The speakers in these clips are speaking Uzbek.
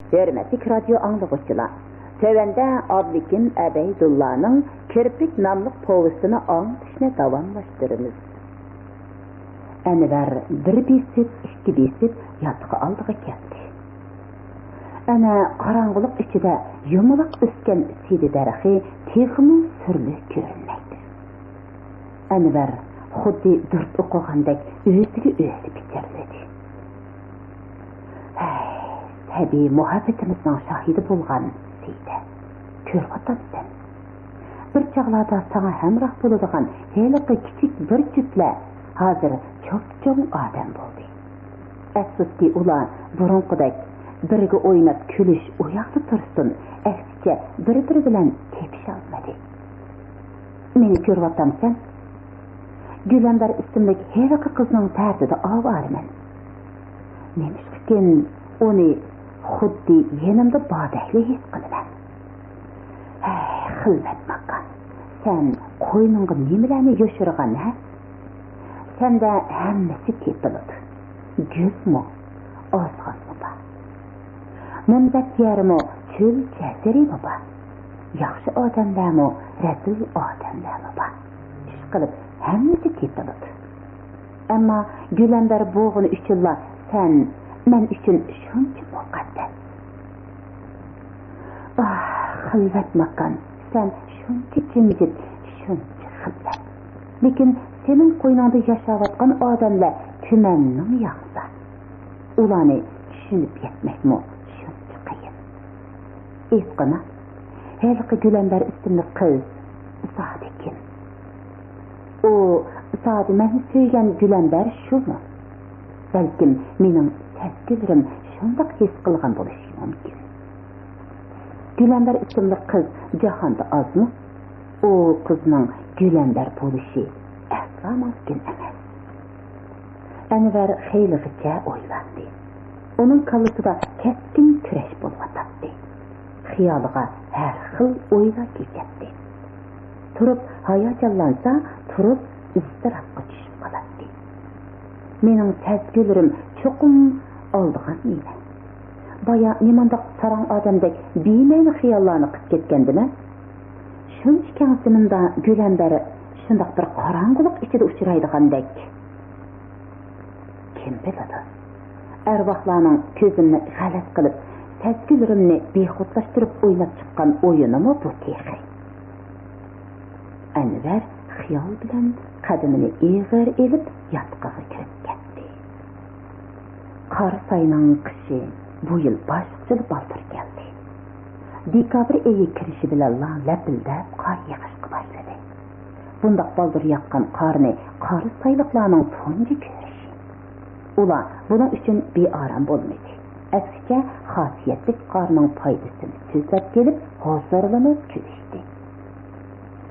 Hürmetlik radyo anlıqçılar. Tövende Avlikim Əbeydullah'nın Kirpik namlıq povsitini anlatışına davamlaştırırız. Enver bir besip, iki besip yatığı aldığı geldi. Ana karangılık içinde yumulak üsken sidi daraxi texmi sürlü görünmekti. Enver xuddi dört oqugandek özüge özü bitirledi. Tabii muhabbetimizin şahidi bulgan sidi. Körüp atamsan. Bir çağlarda sana hemrah bulduğun heliqi kiçik bir cüple hazır çok çoğun adam buldu. Əfsuski ular burunqudek birge oynap külüş uyaqlı tursun, əksice bir bilen tepiş almadı. Meni körüp atamsan. Gülember isimlik heliqi kızının tərdidi avarmen. Nemişkikin onu xuddi yenimde badəhli his qılıman. Xilvet makan, sen qoynunga nemilerini yoşurgan ha? Sen de hemmesi tepilid. Göz mu, azğan mı ba? Münbet yer mi, çöl cəsiri mi ba? Yaxşı adamlar mı, rezil adamlar mı ba? İş qılıp hemmesi tepilid. Ama Gülember boğunu üçünla sen, men üçün şunca muqaddas. Xilvet makan, sen şunca cimcit, şunca xilvet. Lekin senin qoynunda yaşavatqan adamlar tümennin yağsa. Ulanı düşünüp yetmek mi? Şunca kıyın. Esqina, heliqi Gülember isimli kız, zadi kim? O, zadi meni söygen Gülember şu mu? Belkim menin sezgilerim şundaq his qılğan bolishi mumkin. Gülember isimli kız jahanda az mı? O kızның Gülember bolishi asla mumkin emas. Enver xeyligicha o'ylandi. Onun kalısida keskin küreş bolvatadi. Xiyoliga har xil o'ylar kechadi. Turib hayajonlansa, turib iztirobga tushib qoladi. Mening sezgilerim çokum aldığan meyli. Baya nimandaq sarang adamdek bilmeyli xiyallarını qıp ketkendime. Şunç kensinimda Gülember şundaq bir qarangılık içide uçuraydıgandek. Kim biladi? Ervahlarının közümni galat qılıp, sezgilerimni bexutlaştırıp oynap çıqqan oyunu mu bu texi? Enver xiyal bilen qadımını eğir elip yatqığı kirip ketdi. Qar sayının qışı bu yıl başçılı baldır geldi. Dekabr ayı kirişi bilen lapildab qar yağışqı başladı. Bundaq baldır yaqqan qarni qar saylıqlarının tuncu görüşü. Ula bunun üçün bir aram bolmadı. Əksice xasiyetlik qarnın paydasını tüzlep gelip hazırlanıp külüştü.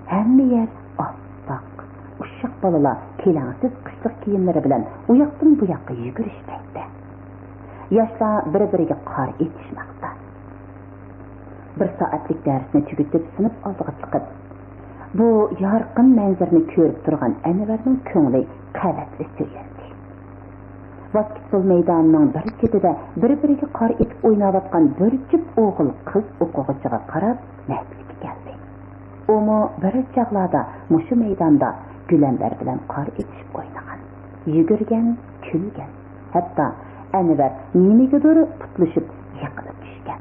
Hemme yer asbaq, uşaq balalar kelansiz qışlıq kiyimleri bilen uyaqdan bu yaqqa yugurishmekte. Yaşlar bir-biriga qar etişmekte. Bir saatlik dersini tügütüp sınıf aldığı çıkıp, bu yarqın manzarını körüp durgan Enver'nin köngli qavatli söylendi. Basketbol meydanının bir chetida bir-biriga qar etip oynavatqan bir jup o'g'il qiz o'quvchiga qarab nafsiga keldi. Omu bir chaqlarda mushu meydanda Gülember bilen qar etishib oynagan, yugurgan, kulgan. Hatta Enver nemigadir putlashib yiqilib tushgan.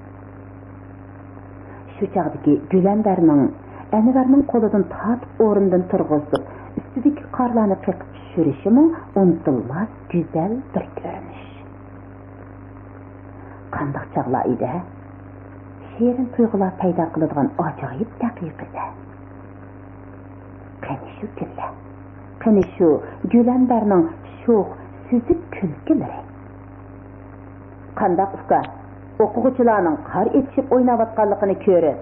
Shu chaqdagi Gülemberning Enverning qo'lidan tortib o'rindan turg'izib, ustidagi qarlarni qiqib tushirishimi unutilmas go'zal bir ko'rinish. Qandaq chaqlar edi? She'rin tuyg'ular paydo qiladigan ajoyib daqiqada. Qani shu kunlar, qani shu Gülemberning sho'x, suzib kulgilari. Qandaq uka, o'quvchilarning qar etishib o'ynayotganligini ko'rib,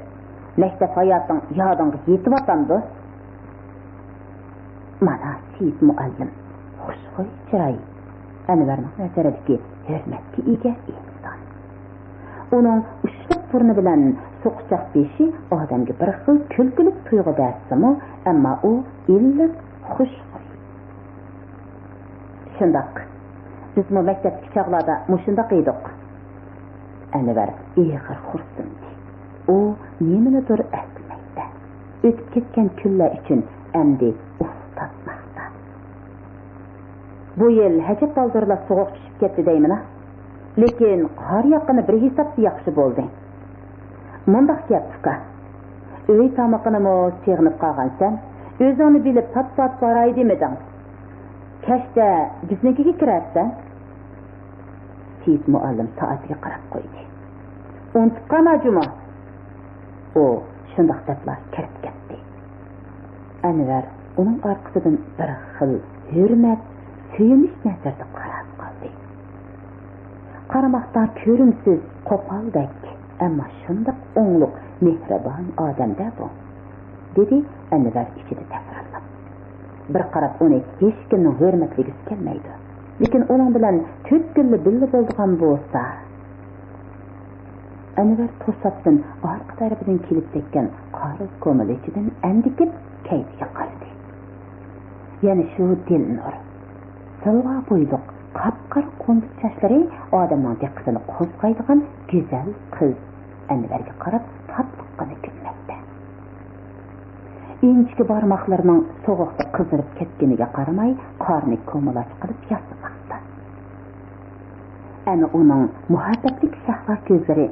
maktab hayoting yodingga yetib atamdi. Mana siz muallim, xushxo'y chiroy, Enverning nazaridagi hurmatga ega inson. Uning ushliq burni bilan so'qchoq beshi odamga bir xil kulgulik tuyg'u bersimi, ammo u iliq, xushxo'y. Shundoq, biz maktabdagi chog'larda mushundaq edik. Әнвар иг'ir xursindi. U nimanidir eslaydi. O'tib ketgan kunlar uchun endi uxlatmoqda. Bu yil hajab qoldirlar sovuq tushib ketdi deyman. Lekin qor yaqini bir hisobda yaxshi bo'ldi. Mundaq gap uka. Uy tamoqini chig'inib qolgansan, o'zingni bilib pat-pat boray demeding. Kashda biznikiga kirarsan. Seyit muallim soatiga qarab qo'ydi. Unutib qolma Juma. O shundoq deblar kirib ketdi. Anvar uning orqasidan bir xil hurmat, suyunish nazarda qarab qoldi. Qaramoqdan ko'rimsiz qo'poldek, ammo shundoq o'ngluq, mehribon odamda bu, dedi Anvar ichida takrorlab. Bir qarab uni hech kimning hurmatligisi kelmaydi. Lekin uning bilan ko'pkilli birga bo'lgan bo'lsa, Anvar to'satdan orqa tarafidan kelib tekkan qora ko'milichidan andikib kayfiga qaradi. Yana shu Dilnur, silva bo'yliq, qapqar qo'ndiq sochlari odamning diqqatini qo'zg'aydigan go'zal qiz Anvarga qarab tatliqqina kulmoqda. Inchki barmoqlarining sovuqda qizarib ketganiga qaramay, qorni ko'malash qilib yasmoqda. Ana uning muhabbatlik shahvat ko'zlari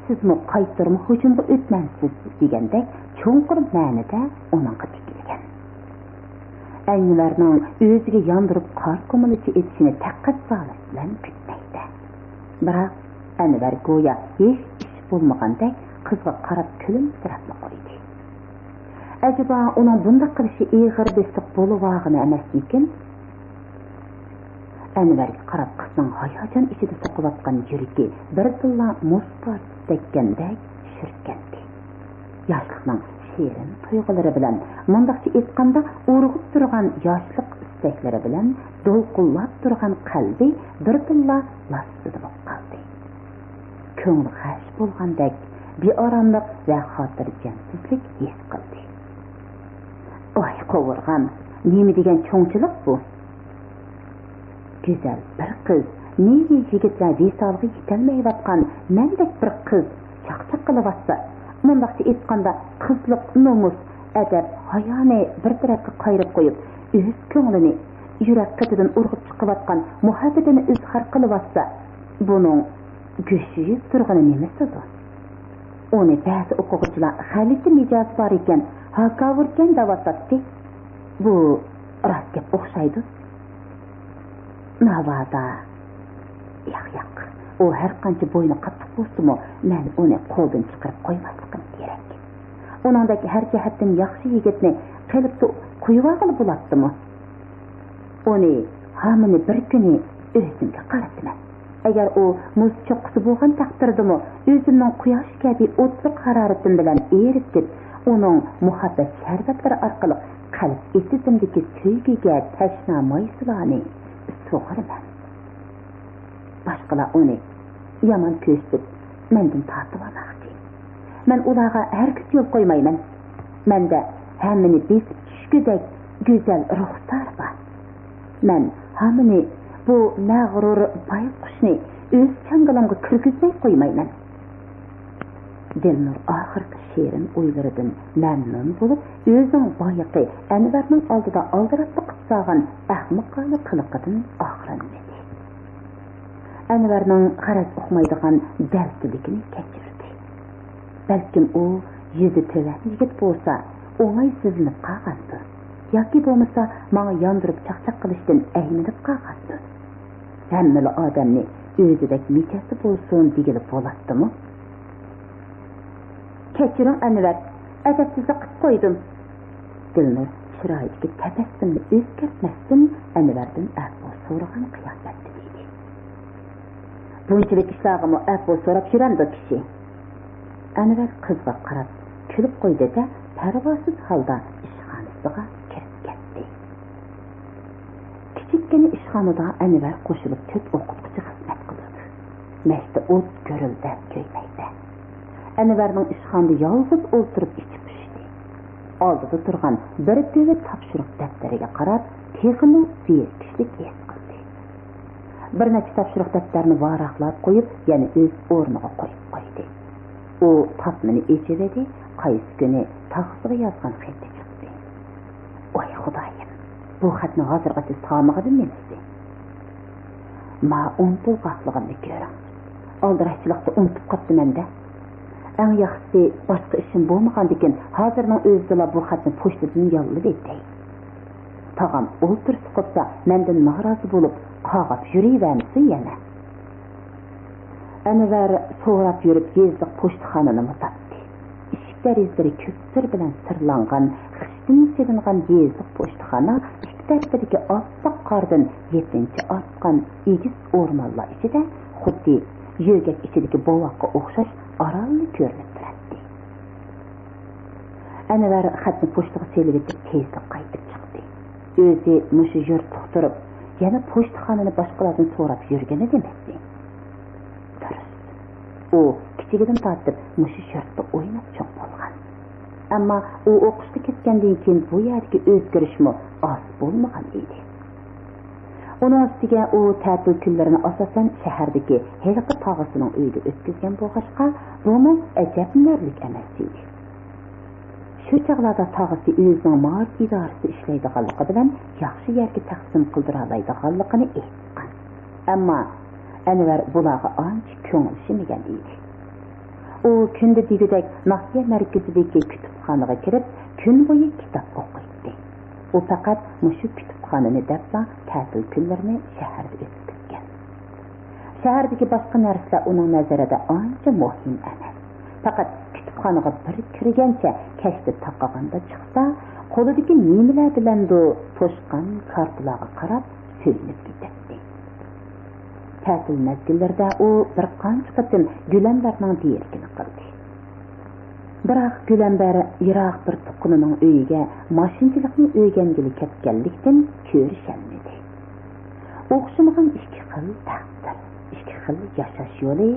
sizmi qaytarma hujumga o'tmansiz degandek cho'nqir ma'nida uningga tikilgan. Aynilarning o'ziga yondirib qor ko'milichi etishini taqqat solish bilan kutmaydi. Biroq Anvar go'yo hech ish bo'lmagandek qizga qarab kulimsirab qo'ydi. Acaba uning bunday qilishi ig'ir besiq bo'luvog'ini emasmikin? Anvarga qarab qizning hayajon ichida so'qiyotgan yuragi birtilla mustar tekkandek shirkandi. Yoshlikning shirin tuyg'ulari bilan, mundaqcha aytganda urg'ib turgan yoshlik istaklari bilan do'lqinlab turgan qalbi birtilla lasida bo'lib qoldi. Ko'ngli g'ash bo'lgandek beoromlik va xotirjamsizlik his qildi. Oy qovurg'am, nima degan cho'ngchilik bu? Güzel bir qiz, neydi yigitlar visolga yetolmayotgan mendek bir qiz chaqchaq qilyapsa, mundaqcha aytganda qizlik, nomus, adab, hayoni bir tarafga qayrib qo'yib, o'z ko'nglini yurak qatidan urg'ib chiqayotgan muhabbatini izhor qilyapsa, buning go'shib turgani nimasidir? Uni ba'zi o'quvchilar xalisi mijoz bor ekan, hakavurgan davatdi. Bu rost gap o'xshaydi. Navada yo'q. O har qancha bo'yni qattiq bo'lsa-mu, men uni qo'ldan chiqarib qo'ymasligim kerak. Uningdagi har jihatdan yaxshi yigitni qilibdi qo'yib bo'ladimi? Uni hamini bir kuni o'zimga qaratman. Agar u muz cho'qqisi bo'lgan taqdirdami, o'zimning quyosh kabi o'tliq haroratim bilan eritib, uning muhabbat sharbatlari orqali qalb etizimdagi sevgiga tashna moysilani so'g'iraman. Boshqalar uni yomon ko'rsatib, mendan tortib olmoqchi. Men ularga hargiz yo'l qo'ymayman. Menda hammani besib tushgudek go'zal ruhlar bor. Men hammani bu mag'rur bayqushni o'z changalimga kirgizmay qo'ymayman. Dilnur oxirgi she'rin o'ylaridan mamnun bo'lib, o'zining boyiqi Anvarning oldida aldiratib qilgan ahmoqona qiliqidan oxirlandi. Anvarning g'araz uqmaydigan daltiligini kechirdi. Balkim u yuzi to'la yigit bo'lsa, o'ng'aysizlanib qolgandi. Yoki bo'lmasa, menga yondirib chaqchaq qilishdan aylanib qolgandi. Hammali odamni o'zidek mechasi bo'lsin degili bo'ladimi? Kechiring Anvar, adabsizlik qilib qo'ydim. Dilnur chiroyidagi tabassumni o'zgartmasdan Anvardan afv so'ragan qiyofatda dedi. Bunchalik ishlarga afv so'rab yurandi kishi. Anvar qizga qarab kulib qo'ydi-da, parvosiz holda ishxonasiga kirib ketdi. Kichikkina ishxonada Anvar qo'shilib ko'p o'qituvchi xizmat qiladi. Mashta o't ko'rildi, ko'ymaydi. Anvarning ishxonada yolg'iz o'tirib ichib pishdi. Oldida turgan bir teva topshiriq daftariga qarab, texmi zerikishlik his qildi. Bir necha topshiriq daftarini varaqlab qo'yib, yana o'z o'rniga qo'ydi. u tatmini içivedi, qaysi günü tağısıga yazgan xetti çıktı. Oy Xudoyim, bu xatni hozirgacha sog'mag'idin nemisi? Ma unutulgaqligimni ko'ring. Aldirashchilikda unutib qoptiman-da. Eng yaxshisi boshqa ishim bo'lmagandikin, hozirning o'zida bu xatni pochtadan yollab etay. Tag'am o'ltirib qolsa, mendan norozi bo'lib, qog'ab yurayversin yana. Anvar so'rab yurib yezdiq pochtaxonani topdi. Eshik derazalari ko'psir bilan sirlangan, xishtin silingan yezdiq pochtaxona ikki tarafidagi oppoq qordan yetinchi ortgan egiz o'rmonlar ichida xuddi yo'gak ichidagi bovoqqa o'xshash orolni ko'rinib turadi. Anvar xatni pochtaga selib etib tezda qaytib chiqdi. O'zi mushu yurtib turib, yana pochtaxonani boshqalardan so'rab yurgani demasi. U kichigidan tortib mushu yurtda o'ynab cho'q bo'lgan. Ammo u o'qishga ketgandan keyin bu yerdagi o'zgarishmi oz bo'lmagan edi. Uning ustiga u ta'til kunlarini asosan shahardagi heliqi tog'asining uyida o'tkazgan bo'lg'achqa, buni ajablanarlik emas edi. Shu chaqlarda tog'asi o'zining ma'rif idorasi ishlaydiganligi bilan yaxshi yerga taqsim qildira oladiganligini aytgan. Ammo Anvar bularga ancha ko'ngil shimigan edi. U kunda degudek nahiya markazidagi kutubxonaga kirib, kun bo'yi kitob o'qiydi. U faqat mushu kutubxonani debla ta'til kunlarini shaharda o'tkazgan. Shahardagi boshqa narsalar uning nazarida ancha muhim emas. Faqat kutubxonaga bir kirgancha kashda taqaganda chiqsa, qo'lidagi nimalar bilandu to'shqan kartalarga qarab so'zlab ketadi. Ta'til mezgillarida u bir qancha qatim Gülambarning diyerkini qildi. Biroq Gülambar yiroq bir tuqqunining uyiga mashinchilikni o'rgangili ketganlikdan ko'rishalmadi. O'xshamagan ikki xil taqdir, ikki xil yashash yo'li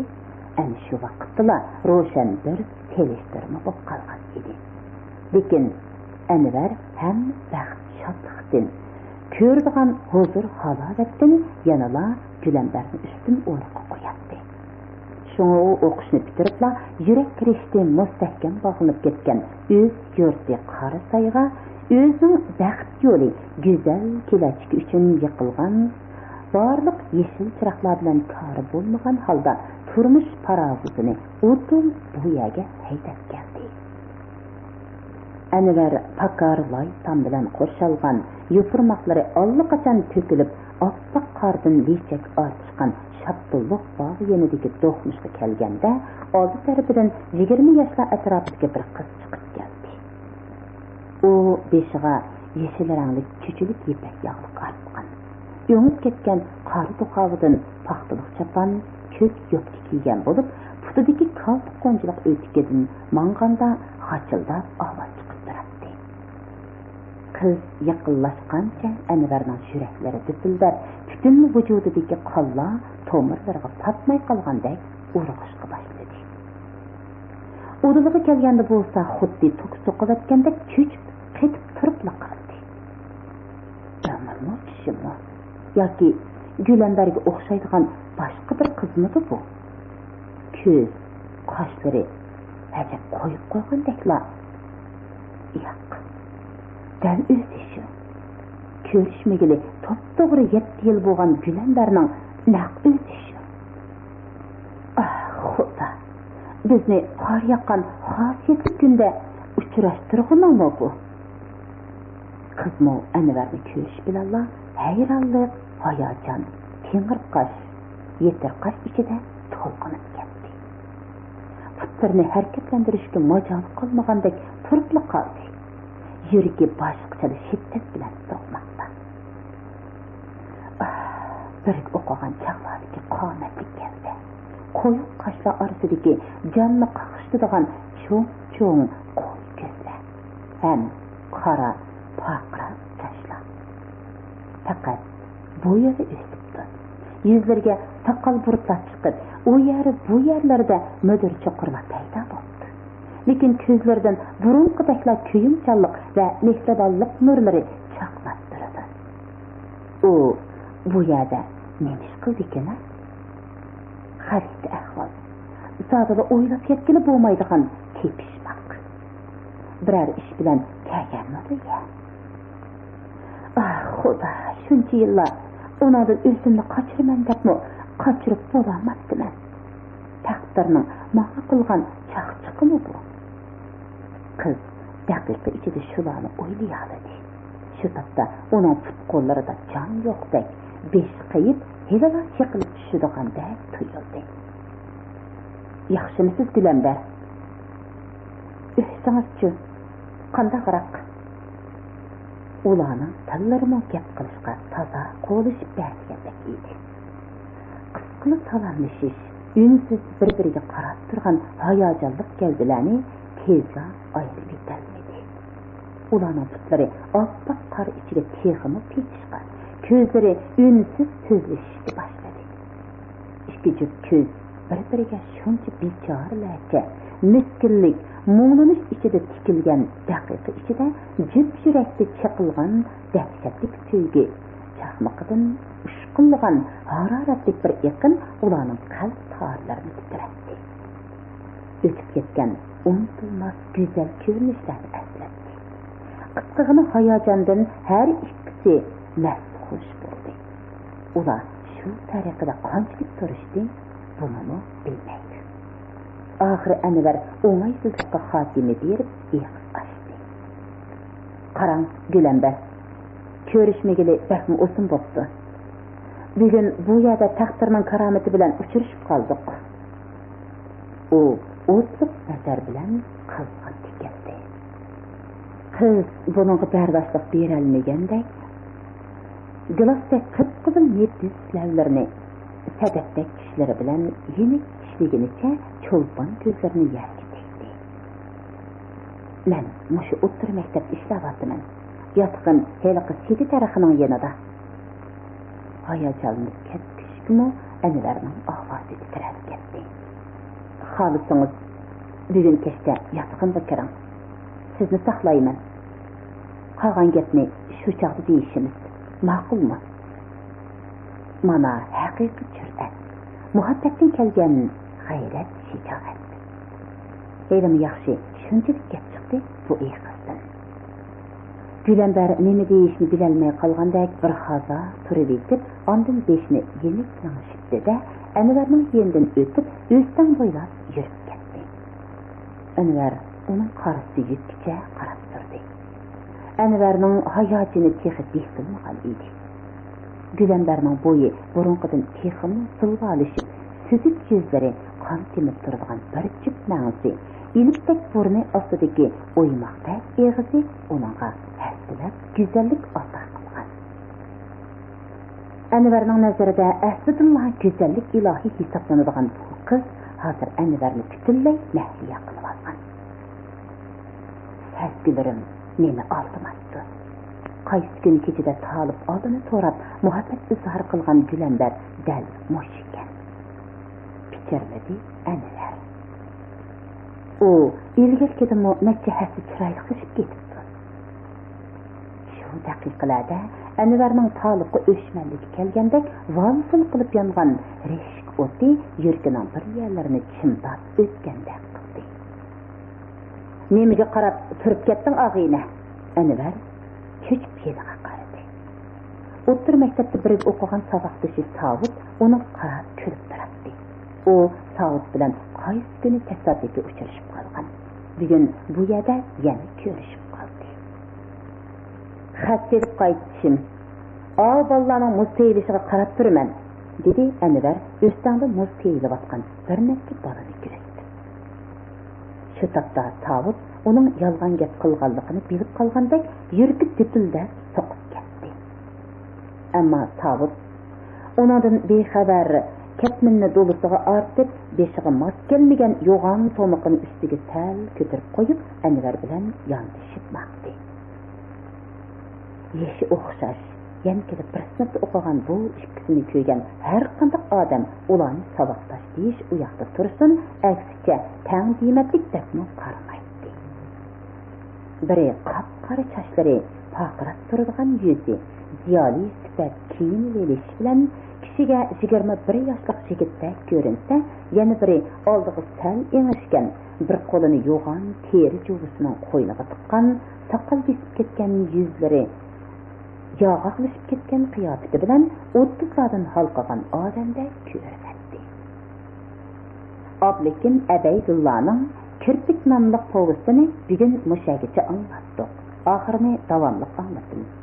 ana shu vaqtda ro'shan bir kelishtirma bo'lib qolgan edi. Lekin Anvar ham baxt shodlikdan, ko'rdigan huzur halovatdan yanala Gülambarni üstün o'rniga qo'yadi. Shunga u o'qishni bitiribla yurak kirishdan mustahkam bog'lanib ketgan o'z yurti Qarasayga o'zining baxt yo'li, go'zal kelajagi uchun yiqilgan, barliq yeshil chiroqlar bilan kori bo'lmagan holda turmush parovozini o'tib bu yerga haydab keldi. Anvar pakar loytam bilan qo'shilgan yupurmoqlari allaqachon to'kilib oppoq qordan lechak ortishgan shabdulliq bog' yenidagi do'xmishga kelganda oldi tarafidan 20 yoshlar atrofidagi bir qiz chiqib keldi. U beshiga yeshil rangli chuchulib ipak yog'liq artgan, yo'nib ketgan qor to'qovidan paxtaliq chapon, ko'k yopki kiygan bo'lib, putidagi kaltiq qo'njiq o'tikidan manganda g'achildab ovoz chiqib turadi. Qiz yaqinlashgancha Anvarning yuraklari dipildab, butun vujudidagi qonlar tomirlariga patmay qolgandek urg'ishga boshladi. O'diliga kelganda bo'lsa, xuddi tok so'qilayotgandek cho'chib, qetib turib qoldi. Amalmi kishimi? Yoki Gülambarga o'xshaydigan boshqa bir qizmidi bu? Ko'z, qoshlari ajab qo'yib qo'ygandeklar. Yo'q. Dal o'zi shu. Ko'rishmagili to'g'ri 7 yil bo'lgan Gülambarning naq o'zi shu. Xudo. Bizni qor yoqqan xosiyatli kunda uchrashtirganmi bu? Qizmo Anvarni ko'rish bilan hayronlik, hayajon, tengir qosh, yetir qosh ichida to'lqinib ketdi. Putlarni harakatlantirishga majol qolmagandek turib qoldi. Yuragi boshqacha shiddat bilan so'qmoqda. Bir o'qigan chaqlardagi qomatli keldi. Qo'yib qoshlar orasidagi jonni qaqishtirgan cho'ng qo'y ko'zlar. Ham qora paqra tashlar. Faqat bu yerda o'sibdi. Yuzlariga taqal burutlar chiqib, u yeri bu yerlarda mudir cho'qirlar paydo bo'ldi. Lekin ko'zlaridan burunqidaklar kuyimchanlik va mehribonlik nurlari chaqnab turadi. U bu yerda nima ish qildi ekan? Xarid ahvol. zadida o'ylab ketgili bo'lmaydigan tepishmoq. Biror ish bilan kelganmidi ya. Ah, xudo, shuncha yillar ulardan o'zimni qochiraman debmi qochirib bo'lolmabdiman. Taqdirning menga qilgan chaqchiqimi bu? Qiz daqiqa ichida shularni o'ylayoladi. Shu topda uning put-qo'llarida jon yo'qdek, besh qayib helalar chiqilib tushadiganday tuyuldi. Yaxshimisiz Gulambar? O'zingizchi qandaqroq? Ularning tillarimo gap qilishga toza qo'lishib bergandek edi. Qisqilib salomlashish, unsiz bir-biriga qarab turgan hayajonli gavdalarni tezga ayirib ketolmadi. Ularning putlari oppoq qor ichiga teximi pechishga, ko'zlari unsiz so'zlashishga boshladi. Ikki juft ko'z bir-biriga shuncha bechoralarcha miskinlik, mu'linish ichida tikilgan daqiqa ichida jib yurakda chaqilgan dahshatli sevgi chaqmoqidan ushqunlagan haroratli bir yaqin ularning qalb torlarini titratdi. O'tib ketgan unutilmas go'zal ko'rinishlarni eslatdi. Qisqagina hayajondan har ikkisi masxush bo'ldi. Ular shu tariqada qanchalik turishdi, buni bilmaydi. Oxiri Anvar o'ng'aysizlikqa xotima berib eg'iz ochdi. Qarang, Gulambar, ko'rishmagili bakmi o'sin bo'pti. Bugun bu yerda taqdirning karomati bilan uchrashib qoldik. U o'tliq nazar bilan qizga tikildi. Qiz buningga bardoshlik berolmagandek, gilasdek qip-qizil nefis lavlarini sadatdek tishlari bilan yenik tishliginicha cho'lpon ko'zlarini yarga tegdi. Men mushu o'ttir maktabda ishlayapman. Yotqin heliqi seti tarafining yanida. Hayajonlanib ketishgimi Anvarning ovozi titrab ketdi. Xohlasangiz bugun kechda yotqinga kiring. Sizni saqlayman. Qolgan gapni shu chog'da deyishimiz ma'qulmi? Mana haqiqiy jur'at, muhabbatdan kelgan g'ayrat, shijoat. Elim yaxshi, shunchalik gap chiqdi bu qizdan. Gulambar nima deyishni bilolmay qolgandek bir haza turib etib, ondan beshni yenik langishibdi-da, Anvarning yenidan o'tib, o'zdan bo'ylab yurib ketdi. Anvar uning qarshisi yetkicha qarab turdi. Anvarning hayotini texib bilmagan edi. Gulambarning bo'yi burunqidan teximi silvalishib, süzük yüzleri kan temip turgan bir cüp nağısı, iliptek burnu ostidagi o'ymoqda eg'izi unaga hastilab güzellik ata qilgan. Anvarning nazarida aslida güzellik ilohiy hisoblanadigan bu qiz hozir Anvarni butunlay mahliya qilib olgan. Sevgilerim meni aldamatdi. Qaysi kun kechida talib odini so'rab muhabbat izhor qilgan Gulambar dal mush ekan. Pichirladi Anvar. U ilgirkidimi necha hasi chiroyli qilib ketibdi. Shu daqiqalarda Anvarning talibga o'shmanligi kelgandek valsil qilib yongan rishk o'ti yurgining bir yerlarini chimdab o'tgandek qildi. Nemiga qarab turib ketding og'ayni? Anvar cho'chib yeriga qaradi. O'ttir maktabda birga o'qigan saboqdoshi Savut uni qarab kulib turardi. U Savut bilan qaysi kuni tasodifga uchrashib qolgan. Bugun bu yerda yana ko'rishib qoldi. Xat kelib qaytishim. Bolalarning muz teyilishiga qarab turaman, dedi Anvar o'standa muz teyilayotgan bir necha bolani ko'rsatdi. Shu topda Savut uning yolg'on gap qilganligini bilib qolgandek yurgi dipilda soqib ketdi. Ammo Savut unadan bexabar ketminni do'lisiga ortib, beshiga mos kelmagan yo'g'on to'miqini ustiga sal ko'tarib qo'yib, Anvar bilan yondashib maqdi. Yeshi o'xshash, yana kelib bir sinfda o'qigan bu ikkisini ko'rgan har qanday odam ularni saboqdosh deyish u yoqda tursin, aksicha tang qiymatlik debmi qaramaydi. Biri qop-qora sochlari, paqirab turadigan yuzi, ziyoli sifat kiyim velish bilan kishiga 21 yoshlik yigitdek ko'rinsa, yana biri oldiga sal engishgan, bir qo'lini yo'g'on teri juvisining qo'yniga tiqqan, soqol kesib ketgan yuzlari, yog'oqlashib ketgan qiyofati bilan 30lardan halqagan odamdek ko'rinadi. Ablekin Abeydullahning Kirpik nomli povsitini bugun mushagacha anglatdik. Oxirini davomli anglatamiz.